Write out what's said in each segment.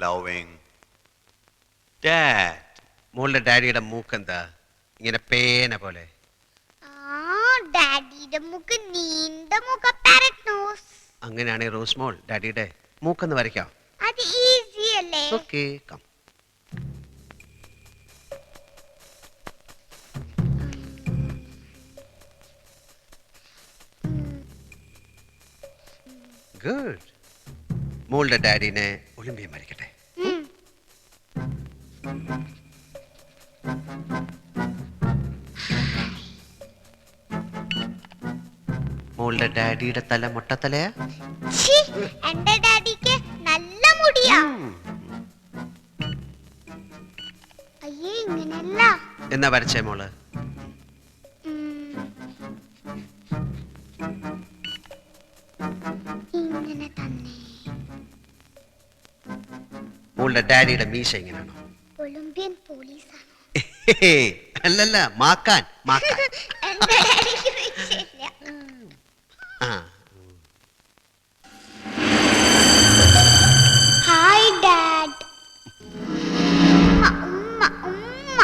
loving. Dad. മോളുടെ ഡാഡിയുടെ മൂക്കെന്താ ഇങ്ങനെ പേന പോലെ? ഡാഡിയുടെ മൂക്ക് നീണ്ട മൂക്ക്, പാരറ്റ് നോസ്. അങ്ങനെയാണെങ്കിൽ റോസ് മോൾ ഡാഡിയുടെ മൂക്കെന്ന് വരയ്ക്കാം. അത് ഈസി അല്ലേ? Okay, come. ഗുഡ്. മോളുടെ ഡാഡിനെ ഒളിമ്പിയം വരയ്ക്കട്ടെ. മോളുടെ ഡാഡിയുടെ തല മൊട്ടത്തലയാ? എന്റെ ഡാഡിക്ക് നല്ല മുടിയാ. അയ്യേ, ഇങ്ങനെയല്ല. എന്നാ വരച്ചേ മോള്? ഇങ്ങനെ തന്നെ. മോളുടെ ഡാഡിയുടെ മീശ എങ്ങനെയാണോ? ഒളിമ്പ്യൻ പോലീസാണ്. അല്ലല്ല, മാക്കാൻ മാക്കാൻ. എന്റെ ഡാഡിക്ക് മീശയില്ല. Hi dad. ഉമ്മ ഉമ്മ ഉമ്മ.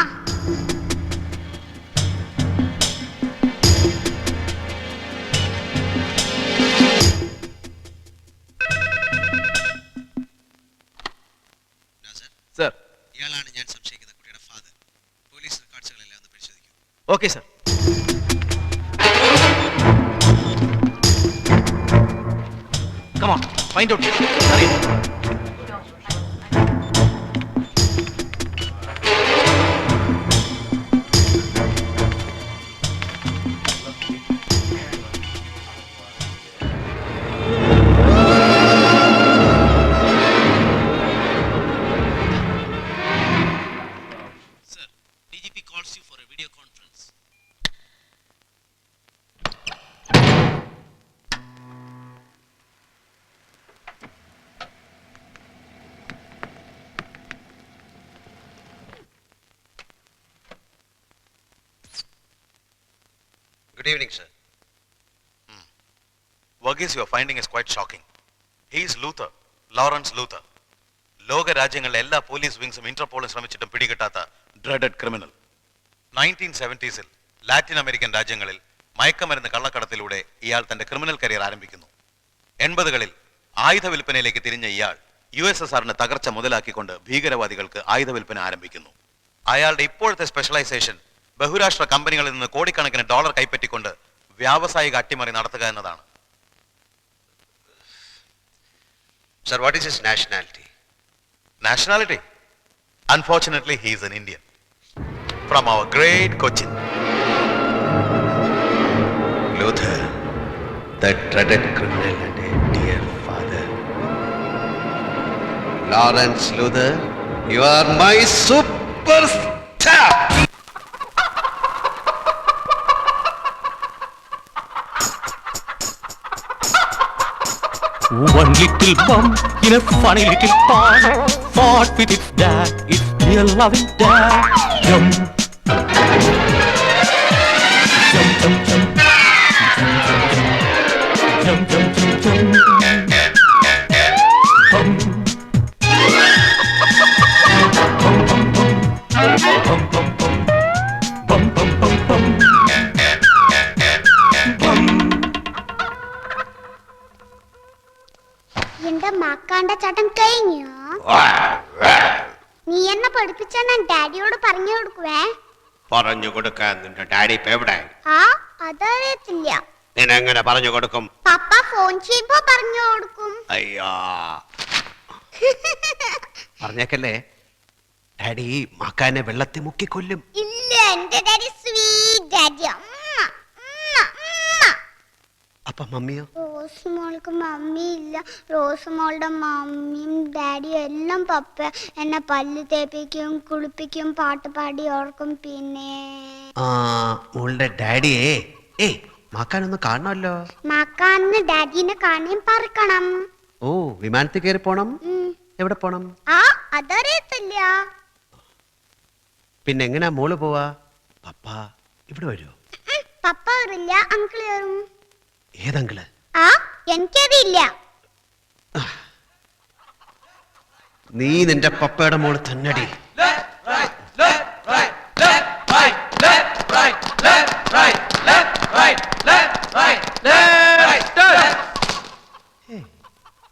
സർ, ഇയാളാണ് ഞാൻ സംശയിക്കുന്ന കുട്ടിയുടെ ഫാദർ. പോലീസ് റെക്കോർഡ്സുകളെല്ലാം ഒന്ന് പരിശോധിക്കൂ. Okay sir. Come on, find out. Hurry. Sir, DGP calls you for a video conference. Good evening, sir. Verghese, your finding is quite shocking. He is Luther, Lawrence Luther. ലോക രാജ്യങ്ങളിലെ എല്ലാ police വിങ്സും ഇന്റർപോളും ശ്രമിച്ചിട്ടും പിടികിട്ടാത്ത dreaded criminal. 1970s Latin American രാജ്യങ്ങളിൽ മയക്കമരുന്ന് കള്ളക്കടത്തിലൂടെ ഇയാൾ തന്റെ ക്രിമിനൽ കരിയർ ആരംഭിക്കുന്നു. 80കളിൽ ആയുധ വിൽപ്പനയിലേക്ക് തിരിഞ്ഞ ഇയാൾ USSRന് തകർച്ച മുതലാക്കിക്കൊണ്ട് ഭീകരവാദികൾക്ക് ആയുധ വിൽപ്പന ആരംഭിക്കുന്നു. അയാളുടെ ഇപ്പോഴത്തെ സ്പെഷ്യലൈസേഷൻ ബഹുരാഷ്ട്ര കമ്പനികളിൽ നിന്ന് കോടിക്കണക്കിന് ഡോളർ കൈപ്പറ്റിക്കൊണ്ട് വ്യാവസായിക അട്ടിമറി നടത്തുക എന്നതാണ്. Sir, what is his nationality? Nationality? Unfortunately, he is an Indian. From our great Cochin. Luther, the dreaded criminal and a dear father. Lawrence Luther, you are my superstar! One little bump in a funny little pond fought with its dad, its dear loving dad. Jump, jump, jump, jump, jump, jump, jump, jump. Bum, bum, bum, bum, bum, bum, bum, bum, bum. എന്റെ മാക്കാണ്ട ചട്ടം കഴിഞ്ഞോ? നീ എന്നെ പഠിപ്പിച്ച ഞാൻ ഡാഡിയോട് പറഞ്ഞു കൊടുക്കുവേ. പറഞ്ഞു കൊടുക്കാൻ നിന്റെ ഡാഡി ഇപ്പൊ എവിടെ? അതറിയത്തില്ല. നിന്നെങ്ങനെ പറഞ്ഞു കൊടുക്കും? പപ്പ ഫോൺ ചെയ്യുമ്പോ പറഞ്ഞു കൊടുക്കും. അയ്യോ, പറഞ്ഞേക്കല്ലേ, ഡാഡി മാക്കാനെ വെള്ളത്തിൽ മുക്കി കൊല്ലും. ഇല്ല, എന്റെ ഡാഡി സ്വീറ്റ് ഡാഡിയാ. അപ്പൊ മമ്മിയോ? റോസ് മോൾക്ക് മമ്മി ഇല്ല. റോസ് മോളുടെ മമ്മിയും ഡാഡിയും എല്ലാം പപ്പ എന്നെ പല്ല് തേപ്പിക്കും, കുളിപ്പിക്കും, പാട്ട് പാടി ഓർക്കും. പിന്നെ മോളുടെ ഡാഡിയെ മാക്കാനൊന്ന് കാണണമല്ലോ. മാക്കാന്ന് ഡാഡിനെ കാണാൻ പറക്കണം. ഓ, വിമാനത്തിൽ കയറി പോണം. എവിടെ പോണം? അതറിയത്തില്ല. പിന്നെ എങ്ങനാ മോള് പോവാ? പപ്പ ഇവിടെ വരുമോ? പപ്പ വരില്ല, അങ്കിൾ വരും. ഏതങ്കിള്? എനിക്കറിയില്ല. നീ നിന്റെ പപ്പയുടെ മോള് തന്നടി.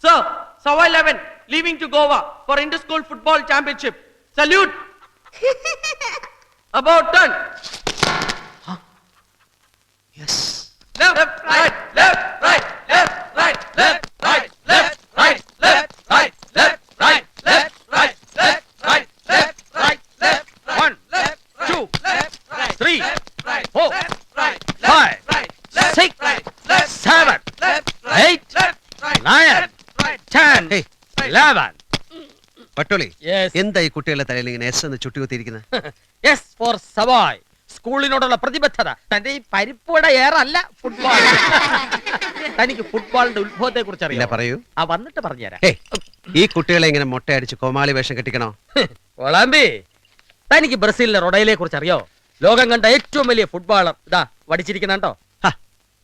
Sir, Sawa 11 leaving to Goa for inter-school football championship. Salute. About turn. Yes. Left, right, left, right, left, right, left, right, left, right, left, right, left, right, left, right, left, right, left, right, left, 1, 2, 3, 4, 5, 6, 7, 8, 9, 10, 11. Patole, Yes. എന്താ ഈ കുട്ടികളുടെ തലയിൽ ഇങ്ങനെ S എന്ന് ചുട്ടികുത്തിയിരിക്കുന്നത്? Yes for Savoy. സ്കൂളിനോടുള്ള പ്രതിബദ്ധത. തന്റെ ഈ പരിപ്പുവട ഏറല്ല football. തനിക്ക് ഫുട്ബോളിന്റെ ഉത്ഭവത്തെ കുറിച്ച് ഇല്ല, അറിയാം. പറയൂ. വന്നിട്ട് പറഞ്ഞുതരാം. ഏയ്, ഈ കുട്ടികളെ ഇങ്ങനെ മൊട്ടയടിച്ച് കോമാളി വേഷം കെട്ടിക്കണോ? ഒളാമ്പി, തനിക്ക് ബ്രസീലിലെ റൊഡൈലെ കുറിച്ച് അറിയോ? ലോകം കണ്ട ഏറ്റവും വലിയ ഫുട്ബോളർ ഇതാ വടിച്ചിരിക്കുന്നുണ്ടോ? ഹ,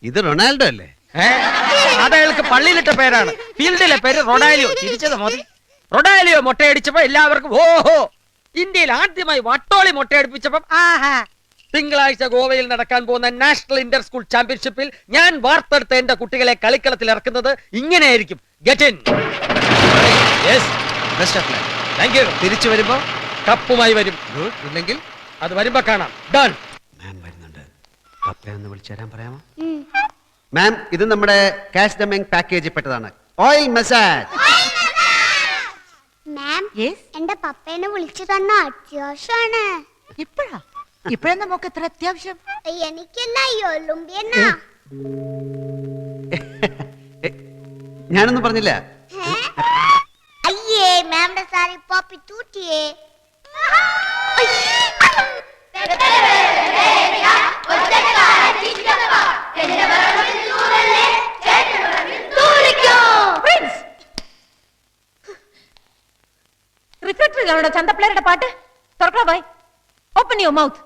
ഇത് റൊണാൾഡോ അല്ലേ? അതയാൾക്ക് പള്ളിയിലിട്ട പേരാണ്. ഫീൽഡിലെ പേര് റൊഡാലിയോ. തിരിച്ചത് മതി. റൊഡാലിയോ മൊട്ടയടിച്ചപ്പോ എല്ലാവർക്കും ഓഹോ. ഇന്ത്യയിൽ ആദ്യമായി വട്ടോളി മൊട്ടയടിപ്പിച്ചപ്പം ആഹാ. തിങ്കളാഴ്ച ഗോവയിൽ നടക്കാൻ പോകുന്ന നാഷണൽ ഇന്റർ സ്കൂൾ ചാമ്പ്യൻഷിപ്പിൽ ഞാൻ വാർത്തെടുത്ത എന്റെ കുട്ടികളെ കളിക്കളത്തിൽ ഇറക്കുന്നത് ഇങ്ങനെയായിരിക്കും. Get in. Yes, best of luck. Thank you. തിരിച്ചു വരുമ്പോ കപ്പുമായി വരും. ഗുഡ്. ഇല്ലെങ്കിൽ അത് വരുമ്പോ കാണാം. ഡൺ. മാം വരുന്നുണ്ട്. പപ്പയെ ഒന്ന് വിളിച്ചു തരാൻ പറയാമോ? മാം, ഇത് നമ്മുടെ കാഷ് ഡമ്മിങ് പാക്കേജിൽ പെട്ടതാണ്. Oil massage. മാം, യെസ്, എന്റെ പപ്പേനെ വിളിച്ചു തന്ന അത്യാവശ്യമാണ്. ഇപ്പോഴാ നമുക്ക് എത്ര അത്യാവശ്യം? എനിക്കല്ല, ഈ ഒളിമ്പിയനാ. ഞാനൊന്നും പറഞ്ഞില്ല. അയ്യേ, മാമിന്റെ സാരി പോപ്പി തൂറ്റിയേ. റിഫ്ലക്ടറിലാണോ ചന്തപ്പിള്ളേരുടെ പാട്ട്? തുറക്കോ ബൈ. Open your mouth.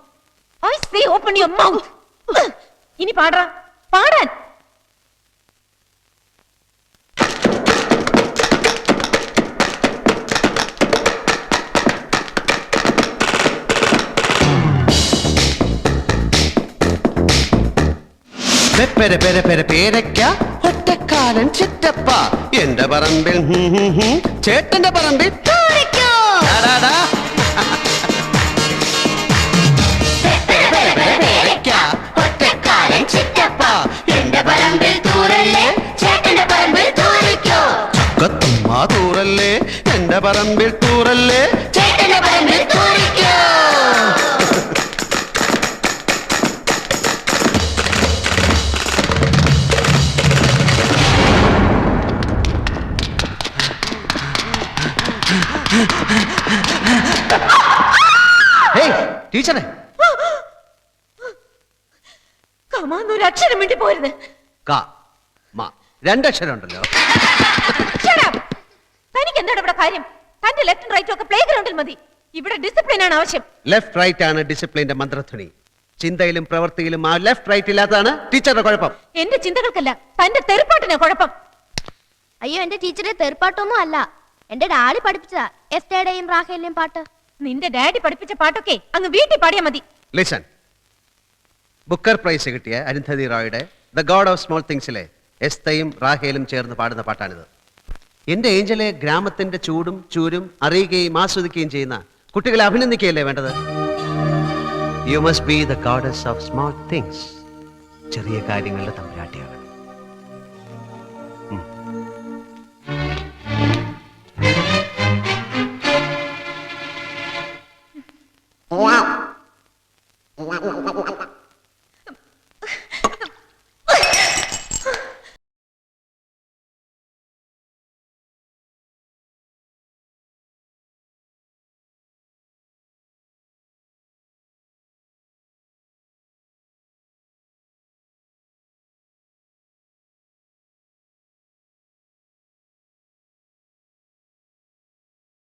I say open your mouth. ഇനി പാടാ, പാടാൻ. പേരക്ക ഒറ്റക്കാലൻ ചിറ്റപ്പ എന്റെ പറമ്പിൽ ചേട്ടന്റെ പറമ്പിൽ ഒറ്റക്കാലൻ ചിറ്റപ്പ എന്റെ പറമ്പിൽ തൂറല്ലേ ചേട്ടന്റെ പറമ്പിൽ തൂറിക്കോ. ചക്കത്തുമ്മ തൂറല്ലേ എന്റെ പറമ്പിൽ തൂറല്ലേ ചേട്ടന്റെ പറമ്പിൽ തൂറിക്കോ. ടീച്ചറെ, കമാന്നൊരു അക്ഷരം വേണ്ടി പോരുത്. രണ്ടക്ഷരം ഉണ്ടല്ലോ. തനിക്ക് എന്താണ് ഇവിടെ കാര്യം? തന്റെ ലെഫ്റ്റും റൈറ്റും ഒക്കെ പ്ലേ ഗ്രൗണ്ടിൽ മതി. ഇവിടെ ഡിസിപ്ലിൻ ആണ് ആവശ്യം. ലെഫ്റ്റ് റൈറ്റ് ആണ് ഡിസിപ്ലിന്റെ മന്ത്രധ്വനി. ചിന്തയിലും പ്രവൃത്തിയിലും ആ ലെഫ്റ്റ് റൈറ്റ് ഇല്ലാത്തതാണ് ടീച്ചറുടെ കുഴപ്പം. എന്റെ ചിന്തകൾക്കല്ല, തന്റെ തെറിപ്പാട്ടിനാ കുഴപ്പം. അയ്യോ, എന്റെ ടീച്ചറെ തെറിപ്പാട്ടൊന്നും അല്ല, എന്റെ ഡാഡി പഠിപ്പിച്ചതാ എസ്തേടെയും റാഹേലിന്റെയും പാട്ട്. നിന്റെ ഡാഡി പഠിപ്പിച്ച പാട്ടൊക്കെ അങ്ങ് വീട്ടിൽ പാടിയാ മതി. ലിസൺ, ബുക്കർ പ്രൈസ് കിട്ടിയ അരുന്ധതി റോയുടെ ദ ഗോഡ് ഓഫ് സ്മോൾ തിങ്സിലെ എസ്തയും റാഹേലും ചേർന്ന് പാടുന്ന പാട്ടാണിത്. എന്റെ ഏഞ്ചലെ ഗ്രാമത്തിന്റെ ചൂടും ചൂരും അറിയുകയും ആസ്വദിക്കുകയും ചെയ്യുന്ന കുട്ടികളെ അഭിനന്ദിക്കുകയല്ലേ വേണ്ടത്? You must be the goddess of small things. ചെറിയ കാര്യങ്ങളുടെ തമ്പുരാട്ടിയാകണം.